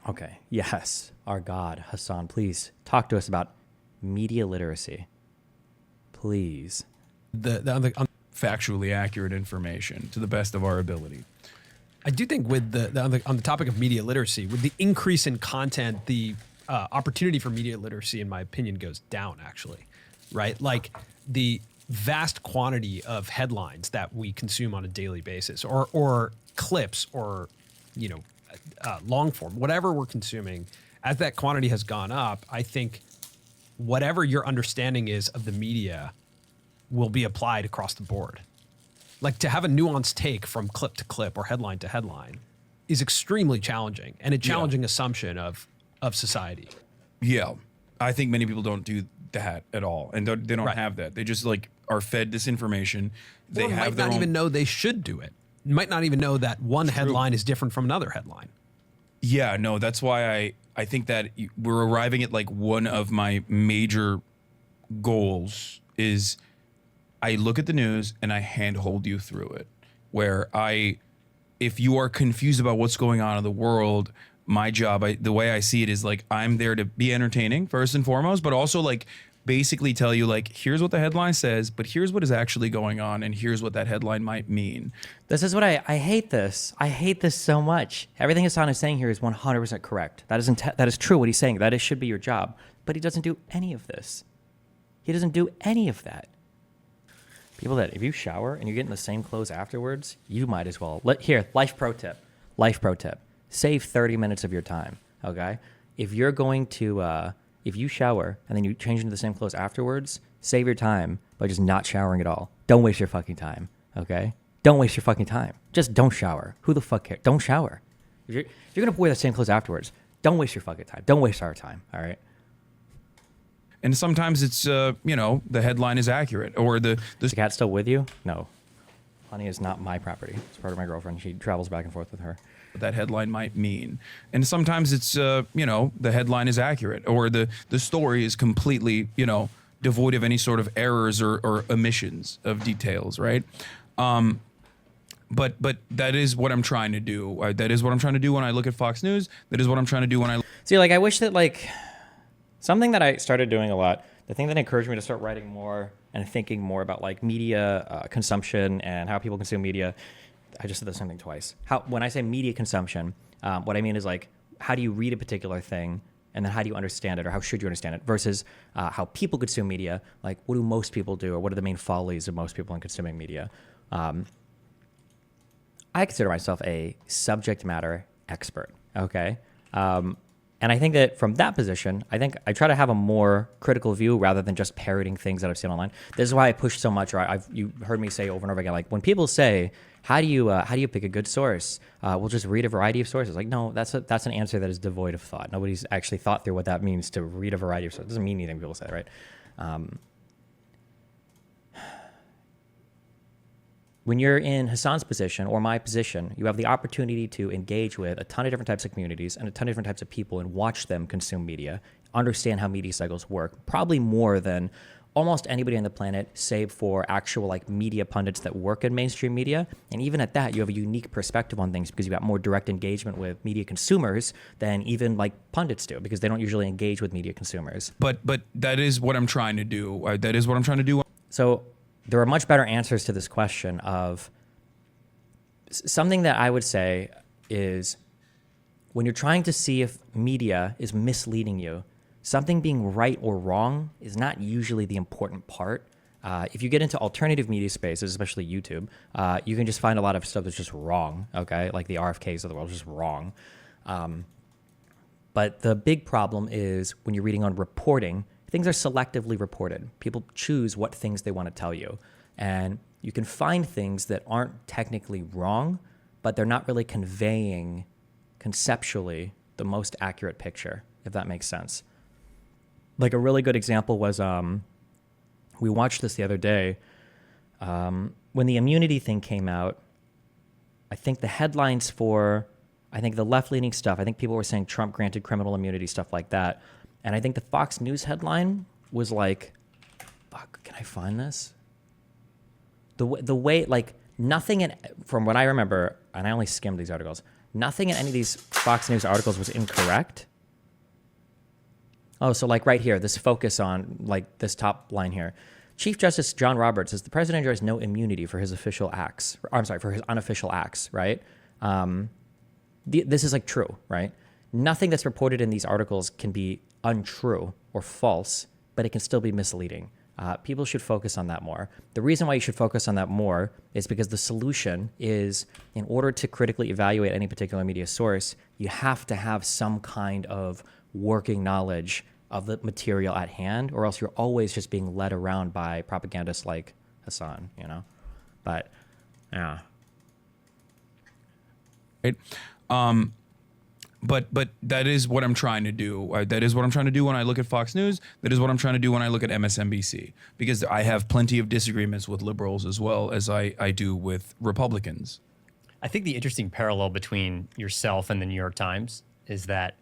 Okay. Yes. Our God, Hasan, please talk to us about media literacy. Please. On factually accurate information to the best of our ability. I do think with on the topic of media literacy, with the increase in content, the opportunity for media literacy, in my opinion, goes down actually, right? Like the vast quantity of headlines that we consume on a daily basis, or clips, or long form, whatever we're consuming, as that quantity has gone up, I think whatever your understanding is of the media will be applied across the board. Like to have a nuanced take from clip to clip or headline to headline is extremely challenging, and a challenging assumption of society. Yeah. I think many people don't do that at all. And they don't Right. have that. They just like are fed this information. They Or have might their not own. even know they should do it. Might not even know that one headline is different from another headline. Yeah, no, that's why I think that we're arriving at like one of my major goals is I look at the news and I handhold you through it. Where if you are confused about what's going on in the world, my job, the way I see it is like I'm there to be entertaining first and foremost, but also like basically tell you like here's what the headline says, but here's what is actually going on, and here's what that headline might mean. This is what I hate this. I hate this so much. Everything Hasan is saying here is 100% correct. That is true what he's saying. That should be your job. But he doesn't do any of this. He doesn't do any of that. People that if you shower and you're getting the same clothes afterwards, you might as well. Here, life pro tip. Life pro tip. Save 30 minutes of your time, okay? If you're going to, if you shower and then you change into the same clothes afterwards, save your time by just not showering at all. Don't waste your fucking time, okay? Don't waste your fucking time. Just don't shower. Who the fuck cares? Don't shower. If you're going to wear the same clothes afterwards, don't waste your fucking time. Don't waste our time, all right? And sometimes it's the headline is accurate, or Is the cat still with you? No. Honey is not my property. It's part of my girlfriend. She travels back and forth with her. that headline might mean. And sometimes it's the headline is accurate, or the story is completely devoid of any sort of errors or omissions of details, right? But that is what I'm trying to do. That is what I'm trying to do when I look at Fox News. That is what I'm trying to do when I See, like, I wish that, like, something that I started doing a lot, the thing that encouraged me to start writing more and thinking more about, like, media consumption and how people consume media. I just said the same thing twice. When I say media consumption, what I mean is, like, how do you read a particular thing, and then how do you understand it, or how should you understand it, versus how people consume media. Like, what do most people do, or what are the main follies of most people in consuming media? I consider myself a subject matter expert, okay? And I think that from that position, I think I try to have a more critical view rather than just parroting things that I've seen online. This is why I push so much, or you heard me say over and over again, like, when people say, how do you pick a good source? We'll just read a variety of sources. Like, no, that's an answer that is devoid of thought. Nobody's actually thought through what that means to read a variety of sources. It doesn't mean anything people say, right? When you're in Hasan's position or my position, you have the opportunity to engage with a ton of different types of communities and a ton of different types of people and watch them consume media, understand how media cycles work, probably more than almost anybody on the planet, save for actual, like, media pundits that work in mainstream media. And even at that, you have a unique perspective on things because you've got more direct engagement with media consumers than even, like, pundits do, because they don't usually engage with media consumers. But that is what I'm trying to do. That is what I'm trying to do. So there are much better answers to this question of something that I would say is, when you're trying to see if media is misleading you, something being right or wrong is not usually the important part. If you get into alternative media spaces, especially YouTube, you can just find a lot of stuff that's just wrong, okay? Like the RFKs of the world, just wrong. But the big problem is when you're reading on reporting, things are selectively reported. People choose what things they want to tell you. And you can find things that aren't technically wrong, but they're not really conveying conceptually the most accurate picture, if that makes sense. Like, a really good example was, we watched this the other day. When the immunity thing came out, I think the headlines for, the left-leaning stuff, I think people were saying Trump granted criminal immunity, stuff like that. And I think the Fox News headline was like, fuck, can I find this? The way, like, nothing from what I remember, and I only skimmed these articles, Nothing in any of these Fox News articles was incorrect. Oh, so like right here, this focus on like this top line here. Chief Justice John Roberts says the president enjoys no immunity for his official acts. I'm sorry, for his unofficial acts, right? This is like true, right? Nothing that's reported in these articles can be untrue or false, but it can still be misleading. People should focus on that more. The reason why you should focus on that more is because the solution is, in order to critically evaluate any particular media source, you have to have some kind of working knowledge of the material at hand, or else you're always just being led around by propagandists like Hasan, you know? But, yeah. Right. But that is what I'm trying to do. That is what I'm trying to do when I look at Fox News. That is what I'm trying to do when I look at MSNBC, because I have plenty of disagreements with liberals as well as I do with Republicans. I think the interesting parallel between yourself and the New York Times is that,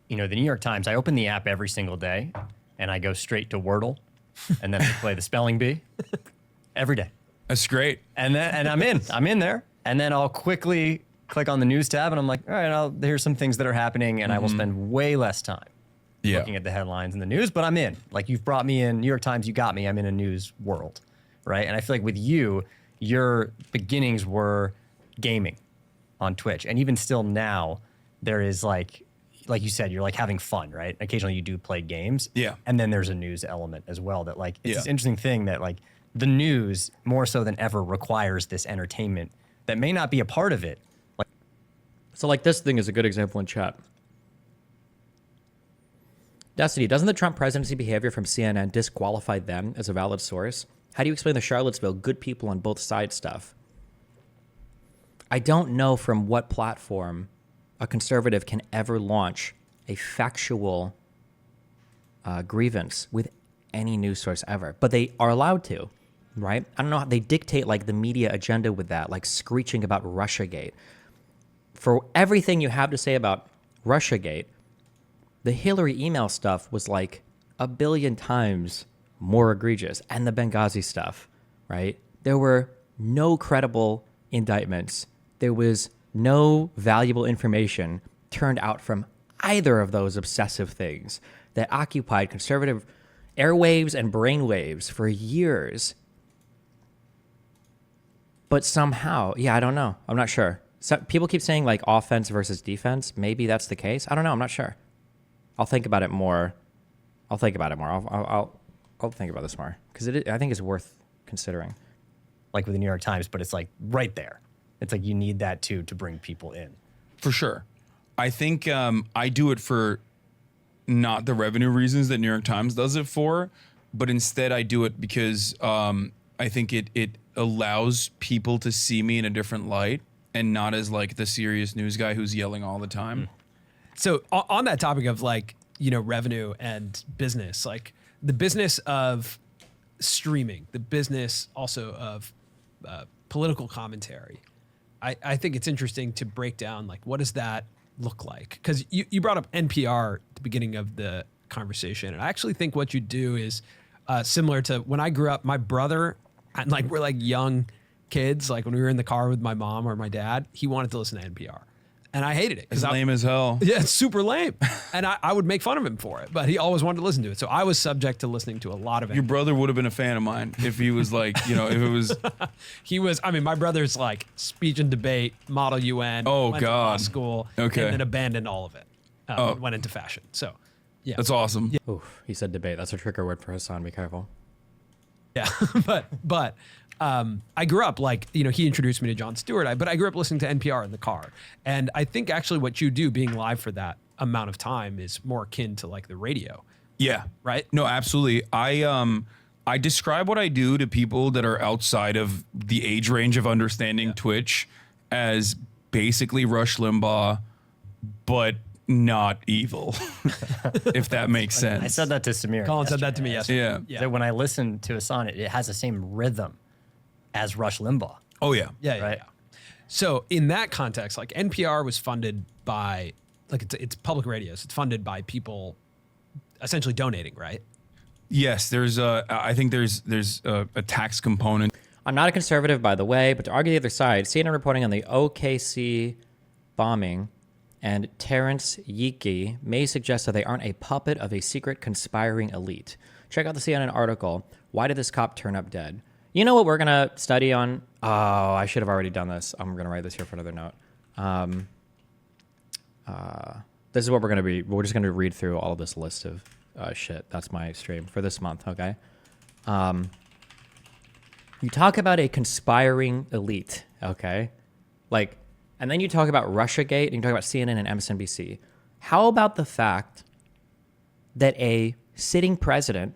you know, the New York Times, I open the app every single day and I go straight to Wordle and then I play the spelling bee every day. That's great. And I'm in there. And then I'll quickly click on the news tab and I'm like, all right, here's some things that are happening, and I will spend way less time looking at the headlines in the news, but I'm in. Like, you've brought me in, New York Times, you got me, I'm in a news world, right? And I feel like with you, your beginnings were gaming on Twitch. And even still now, there is like you said, you're like having fun, right? Occasionally you do play games. Yeah. And then there's a news element as well that like, it's this Yeah. interesting thing that like the news more so than ever requires this entertainment that may not be a part of it. So like this thing is a good example in chat. Destiny, doesn't the Trump presidency behavior from CNN disqualify them as a valid source? How do you explain the Charlottesville good people on both sides stuff? I don't know from what platform a conservative can ever launch a factual grievance with any news source ever, but they are allowed to, right? I don't know how they dictate like the media agenda with that, like screeching about Russiagate. For everything you have to say about Russiagate, the Hillary email stuff was like a billion times more egregious, and the Benghazi stuff, right? There were no credible indictments. There was no valuable information turned out from either of those obsessive things that occupied conservative airwaves and brainwaves for years. But somehow, yeah, I don't know. I'm not sure. So people keep saying like offense versus defense. Maybe that's the case. I don't know. I'm not sure. I'll think about it more. I'll think about this more because I think it's worth considering. Like with the New York Times, but it's like right there. It's like you need that too to bring people in. For sure. I think I do it for not the revenue reasons that New York Times does it for, but instead I do it because I think it allows people to see me in a different light and not as like the serious news guy who's yelling all the time. So on that topic of like, you know, revenue and business, like the business of streaming, the business also of political commentary, I think it's interesting to break down like what does that look like? Because you brought up NPR at the beginning of the conversation, and I actually think what you do is similar to when I grew up. My brother and like we're like young kids, like when we were in the car with my mom or my dad, he wanted to listen to NPR. And I hated it. It's lame as hell. Yeah, it's super lame. And I would make fun of him for it, but he always wanted to listen to it. So I was subject to listening to a lot of it. Your brother would have been a fan of mine if he was like, you know, if it was. He was, I mean, my brother's like speech and debate, Model UN, Oh, went to law God. school, Okay. and then abandoned all of it. And went into fashion. So, yeah. That's awesome. Yeah. Oof, he said debate. That's a trigger word for Hasan. Be careful. Yeah, but I grew up like, you know, he introduced me to Jon Stewart, but I grew up listening to NPR in the car. And I think actually what you do being live for that amount of time is more akin to like the radio. Yeah. Right? No, absolutely. I describe what I do to people that are outside of the age range of understanding Twitch as basically Rush Limbaugh, but not evil, if that makes sense. I said that to Samir. Colin said that to me yesterday. Yeah. So when I listen to Hasan, it has the same rhythm as Rush Limbaugh. Oh, yeah. Yeah, Right. yeah. So in that context, like NPR was funded by, like it's public radio, so it's funded by people essentially donating, right? Yes, I think there's a tax component. I'm not a conservative, by the way, but to argue the other side, CNN reporting on the OKC bombing and Terrence Yeeke may suggest that they aren't a puppet of a secret conspiring elite. Check out the CNN article. Why did this cop turn up dead? You know what we're going to study on? Oh, I should have already done this. I'm going to write this here for another note. This is what we're going to be. We're just going to read through all of this list of shit. That's my stream for this month, okay? You talk about a conspiring elite, okay? Like, and then you talk about Russiagate, and you talk about CNN and MSNBC. How about the fact that a sitting president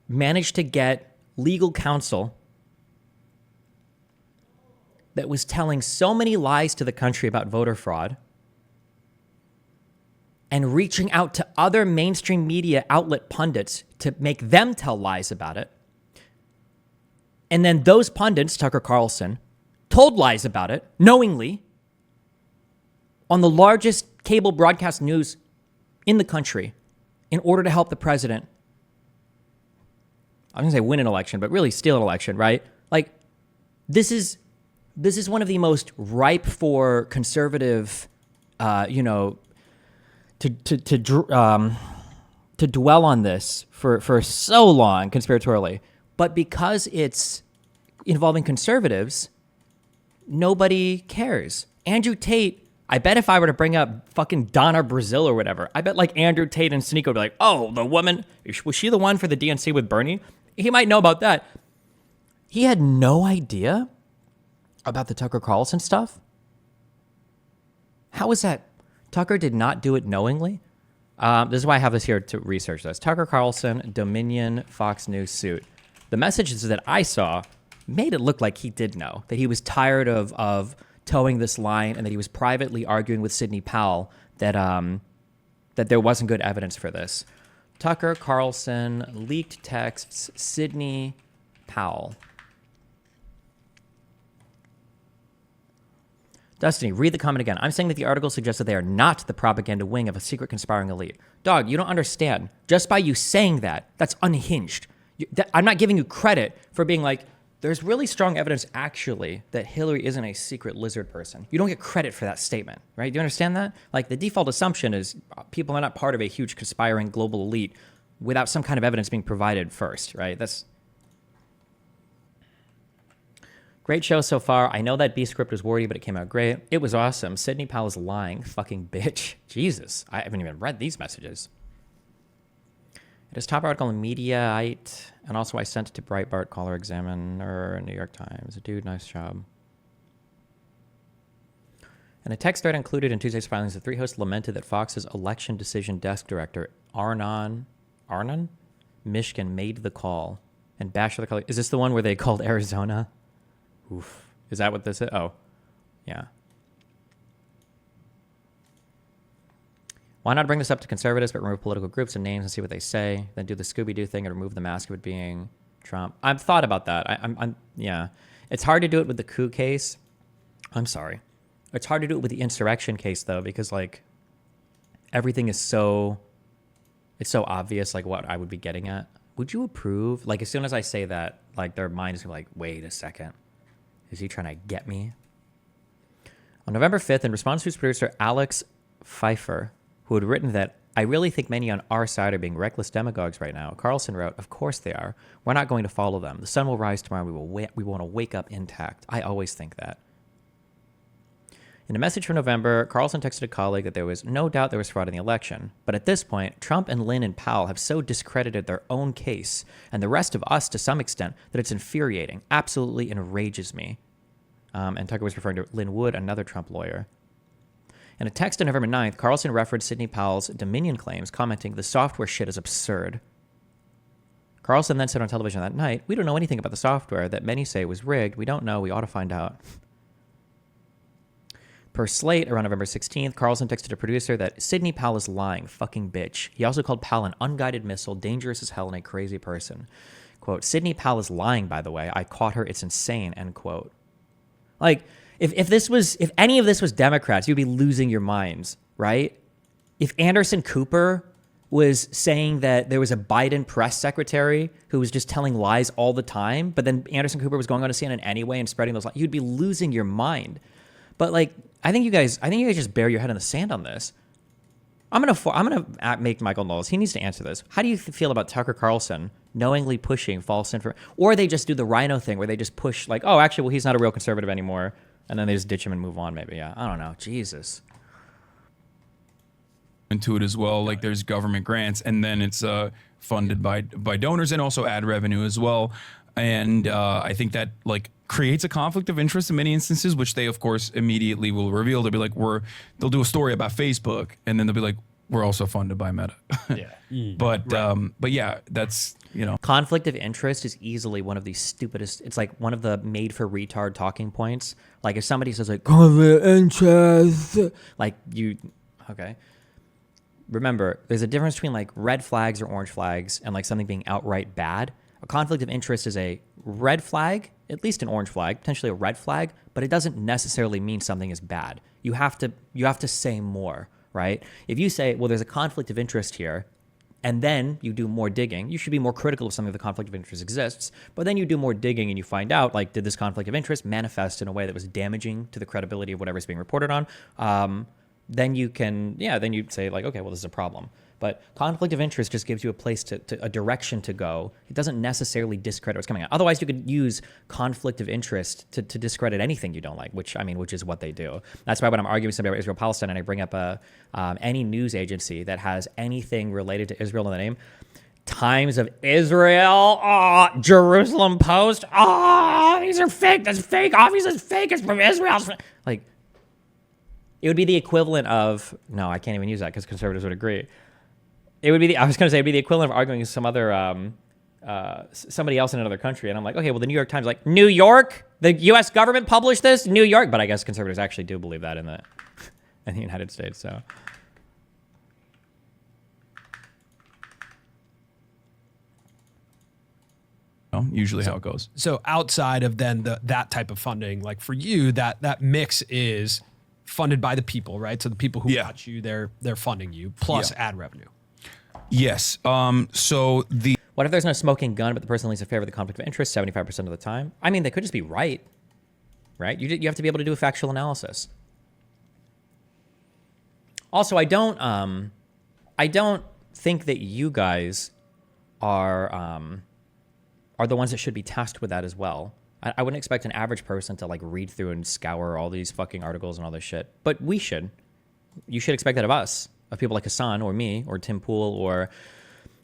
managed to get legal counsel that was telling so many lies to the country about voter fraud and reaching out to other mainstream media outlet pundits to make them tell lies about it. And then those pundits, Tucker Carlson, told lies about it knowingly on the largest cable broadcast news in the country in order to help the president. I'm going to say win an election, but really steal an election, right? Like, this is one of the most ripe for conservative, to dwell on this for so long conspiratorially. But because it's involving conservatives, nobody cares. Andrew Tate, I bet if I were to bring up fucking Donna Brazil or whatever, I bet like Andrew Tate and Sneeko would be like, oh, the woman, was she the one for the DNC with Bernie? He might know about that. He had no idea about the Tucker Carlson stuff. How is that? Tucker did not do it knowingly. This is why I have this here to research this. Tucker Carlson, Dominion, Fox News suit. The messages that I saw made it look like he did know, that he was tired of towing this line and that he was privately arguing with Sidney Powell that there wasn't good evidence for this. Tucker Carlson, leaked texts, Sidney Powell. Destiny, read the comment again. I'm saying that the article suggests that they are not the propaganda wing of a secret conspiring elite. Dog, you don't understand. Just by you saying that, that's unhinged. I'm not giving you credit for being like, there's really strong evidence actually that Hillary isn't a secret lizard person. You don't get credit for that statement, right? Do you understand that? Like, the default assumption is people are not part of a huge conspiring global elite without some kind of evidence being provided first, right? That's great show so far. I know that B script was wordy, but it came out great. It was awesome. Sidney Powell is lying. Fucking bitch. Jesus. I haven't even read these messages. It is top article in Mediaite, and also I sent it to Breitbart, Caller, Examiner, New York Times. Dude, nice job. In a text thread included in Tuesday's filings, the three hosts lamented that Fox's election decision desk director, Arnon Mishkin, made the call and bashed other colleagues. Is this the one where they called Arizona? Oof. Is that what this is? Oh, yeah. Why not bring this up to conservatives, but remove political groups and names and see what they say? Then do the Scooby-Doo thing and remove the mask of it being Trump. I've thought about that. Yeah. It's hard to do it with the coup case. I'm sorry. It's hard to do it with the insurrection case, though, because, like, everything is so obvious, like, what I would be getting at. Would you approve? Like, as soon as I say that, like, their mind is going to be like, wait a second. Is he trying to get me? On November 5th, in response to his producer, Alex Pfeiffer, who had written that, I really think many on our side are being reckless demagogues right now, Carlson wrote, of course they are. We're not going to follow them. The sun will rise tomorrow. We want to wake up intact. I always think that. In a message from November, Carlson texted a colleague that there was no doubt there was fraud in the election. But at this point, Trump and Lynn and Powell have so discredited their own case, and the rest of us to some extent, that it's infuriating, absolutely enrages me. And Tucker was referring to Lynn Wood, another Trump lawyer. In a text on November 9th, Carlson referenced Sidney Powell's Dominion claims, commenting, the software shit is absurd. Carlson then said on television that night, we don't know anything about the software that many say was rigged. We don't know. We ought to find out. Per Slate, around November 16th, Carlson texted a producer that Sidney Powell is lying, fucking bitch. He also called Powell an unguided missile, dangerous as hell, and a crazy person. Quote, Sidney Powell is lying, by the way. I caught her. It's insane, end quote. Like, if any of this was Democrats, you'd be losing your minds, right? If Anderson Cooper was saying that there was a Biden press secretary who was just telling lies all the time, but then Anderson Cooper was going on to CNN anyway and spreading those lies, you'd be losing your mind. But like, I think you guys just bury your head in the sand on this. I'm gonna make Michael Knowles. He needs to answer this. How do you feel about Tucker Carlson knowingly pushing false information, or they just do the Rhino thing where they just push like, oh, actually, well, he's not a real conservative anymore, and then they just ditch him and move on? Maybe, yeah. I don't know. Jesus. Into it as well. Like there's government grants, and then it's funded by donors and also ad revenue as well. And I think that like creates a conflict of interest in many instances, which they of course immediately will reveal. They'll be like, they'll do a story about Facebook, and then they'll be like, we're also funded by Meta. Yeah. But yeah, that's, you know. Conflict of interest is easily one of the stupidest. It's like one of the made for retard talking points. Like if somebody says like conflict of interest, like you, okay. Remember, there's a difference between like red flags or orange flags and like something being outright bad. A conflict of interest is a red flag, at least an orange flag, potentially a red flag, but it doesn't necessarily mean something is bad. You have to say more, right? If you say, well, there's a conflict of interest here, and then you do more digging, you should be more critical of something if the conflict of interest exists, but then you do more digging and you find out, like, did this conflict of interest manifest in a way that was damaging to the credibility of whatever's being reported on? Then you can, then you'd say like, okay, well, this is a problem. But conflict of interest just gives you a place a direction to go. It doesn't necessarily discredit what's coming out. Otherwise, you could use conflict of interest to discredit anything you don't like, which is what they do. That's why when I'm arguing with somebody about Israel-Palestine and I bring up any news agency that has anything related to Israel in the name, Times of Israel, Jerusalem Post, these are fake, that's fake, obviously it's fake, it's from Israel. Like, it would be the equivalent of, no, I can't even use that because conservatives would agree. It would be it'd be the equivalent of arguing with some other, somebody else in another country. And I'm like, okay, well, the New York Times, like, New York? The U.S. government published this? New York? But I guess conservatives actually do believe that in the United States, so. Usually how it goes. So outside of then that type of funding, like for you, that mix is funded by the people, right? So the people who watch you, they're funding you, plus ad revenue. Yes. So the What if there's no smoking gun, but the person leans in favor of the conflict of interest 75% of the time? I mean, they could just be right? You have to be able to do a factual analysis. Also, I don't think that you guys are the ones that should be tasked with that as well. I wouldn't expect an average person to like read through and scour all these fucking articles and all this shit, but we should. You should expect that of us, of people like Hasan or me or Tim Pool or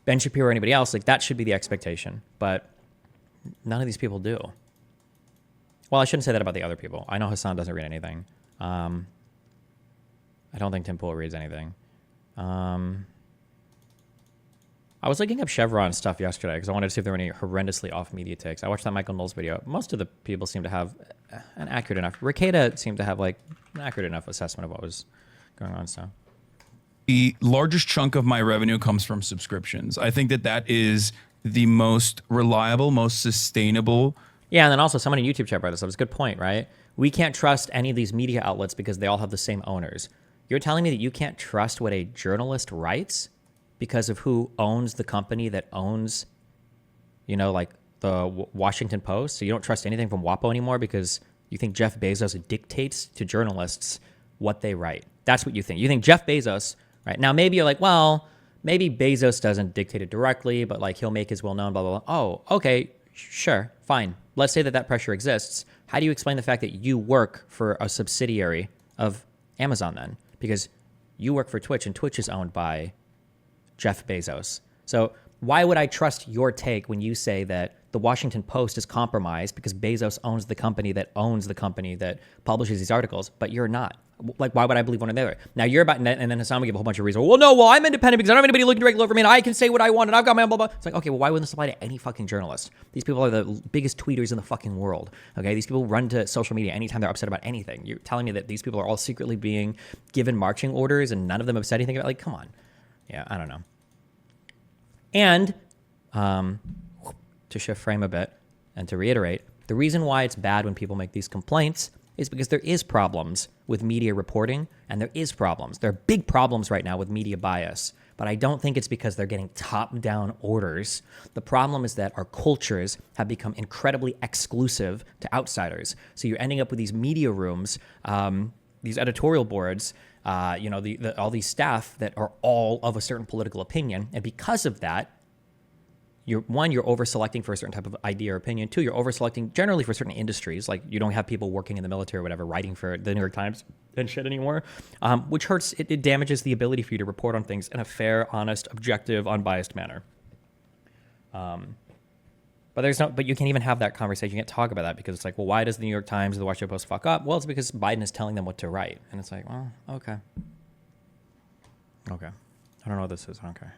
Ben Shapiro or anybody else. Like that should be the expectation, but none of these people do. Well, I shouldn't say that about the other people. I know Hasan doesn't read anything. I don't think Tim Pool reads anything. I was looking up Chevron stuff yesterday because I wanted to see if there were any horrendously off media takes. I watched that Michael Knowles video. Most of the people seem to have an accurate enough. Ricada seemed to have like an accurate enough assessment of what was going on. So the largest chunk of my revenue comes from subscriptions. I think that is the most reliable, most sustainable. Yeah, and then also someone in YouTube chat brought this up. It's a good point, right? We can't trust any of these media outlets because they all have the same owners. You're telling me that you can't trust what a journalist writes because of who owns the company that owns, like the Washington Post? So you don't trust anything from WAPO anymore because you think Jeff Bezos dictates to journalists what they write. That's what you think. You think Jeff Bezos, right? Now maybe you're like, well, maybe Bezos doesn't dictate it directly, but like he'll make his will known, blah, blah, blah. Oh, okay, sure, fine. Let's say that pressure exists. How do you explain the fact that you work for a subsidiary of Amazon then? Because you work for Twitch and Twitch is owned by Jeff Bezos. So why would I trust your take when you say that the Washington Post is compromised because Bezos owns the company that publishes these articles, but you're not? Like, why would I believe one or the other? Now you're about, and then Hasan would give a whole bunch of reasons. Well, I'm independent because I don't have anybody looking directly over me and I can say what I want and I've got my own blah, blah. It's like, okay, well, why wouldn't this apply to any fucking journalist? These people are the biggest tweeters in the fucking world. Okay. These people run to social media anytime they're upset about anything. You're telling me that these people are all secretly being given marching orders and none of them have said anything about, like, come on. Yeah, I don't know. And to shift frame a bit and to reiterate, the reason why it's bad when people make these complaints is because there is problems with media reporting, and there is problems. There are big problems right now with media bias, but I don't think it's because they're getting top-down orders. The problem is that our cultures have become incredibly exclusive to outsiders. So you're ending up with these media rooms, these editorial boards, all these staff that are all of a certain political opinion, and because of that, you're over-selecting for a certain type of idea or opinion. Two, you're over-selecting generally for certain industries. Like you don't have people working in the military or whatever writing for the New York Times and shit anymore, which hurts. It damages the ability for you to report on things in a fair, honest, objective, unbiased manner. But you can't even have that conversation. You can't talk about that because it's like, well, why does the New York Times or the Washington Post fuck up? Well, it's because Biden is telling them what to write. And it's like, well, okay. I don't know what this is. I don't care.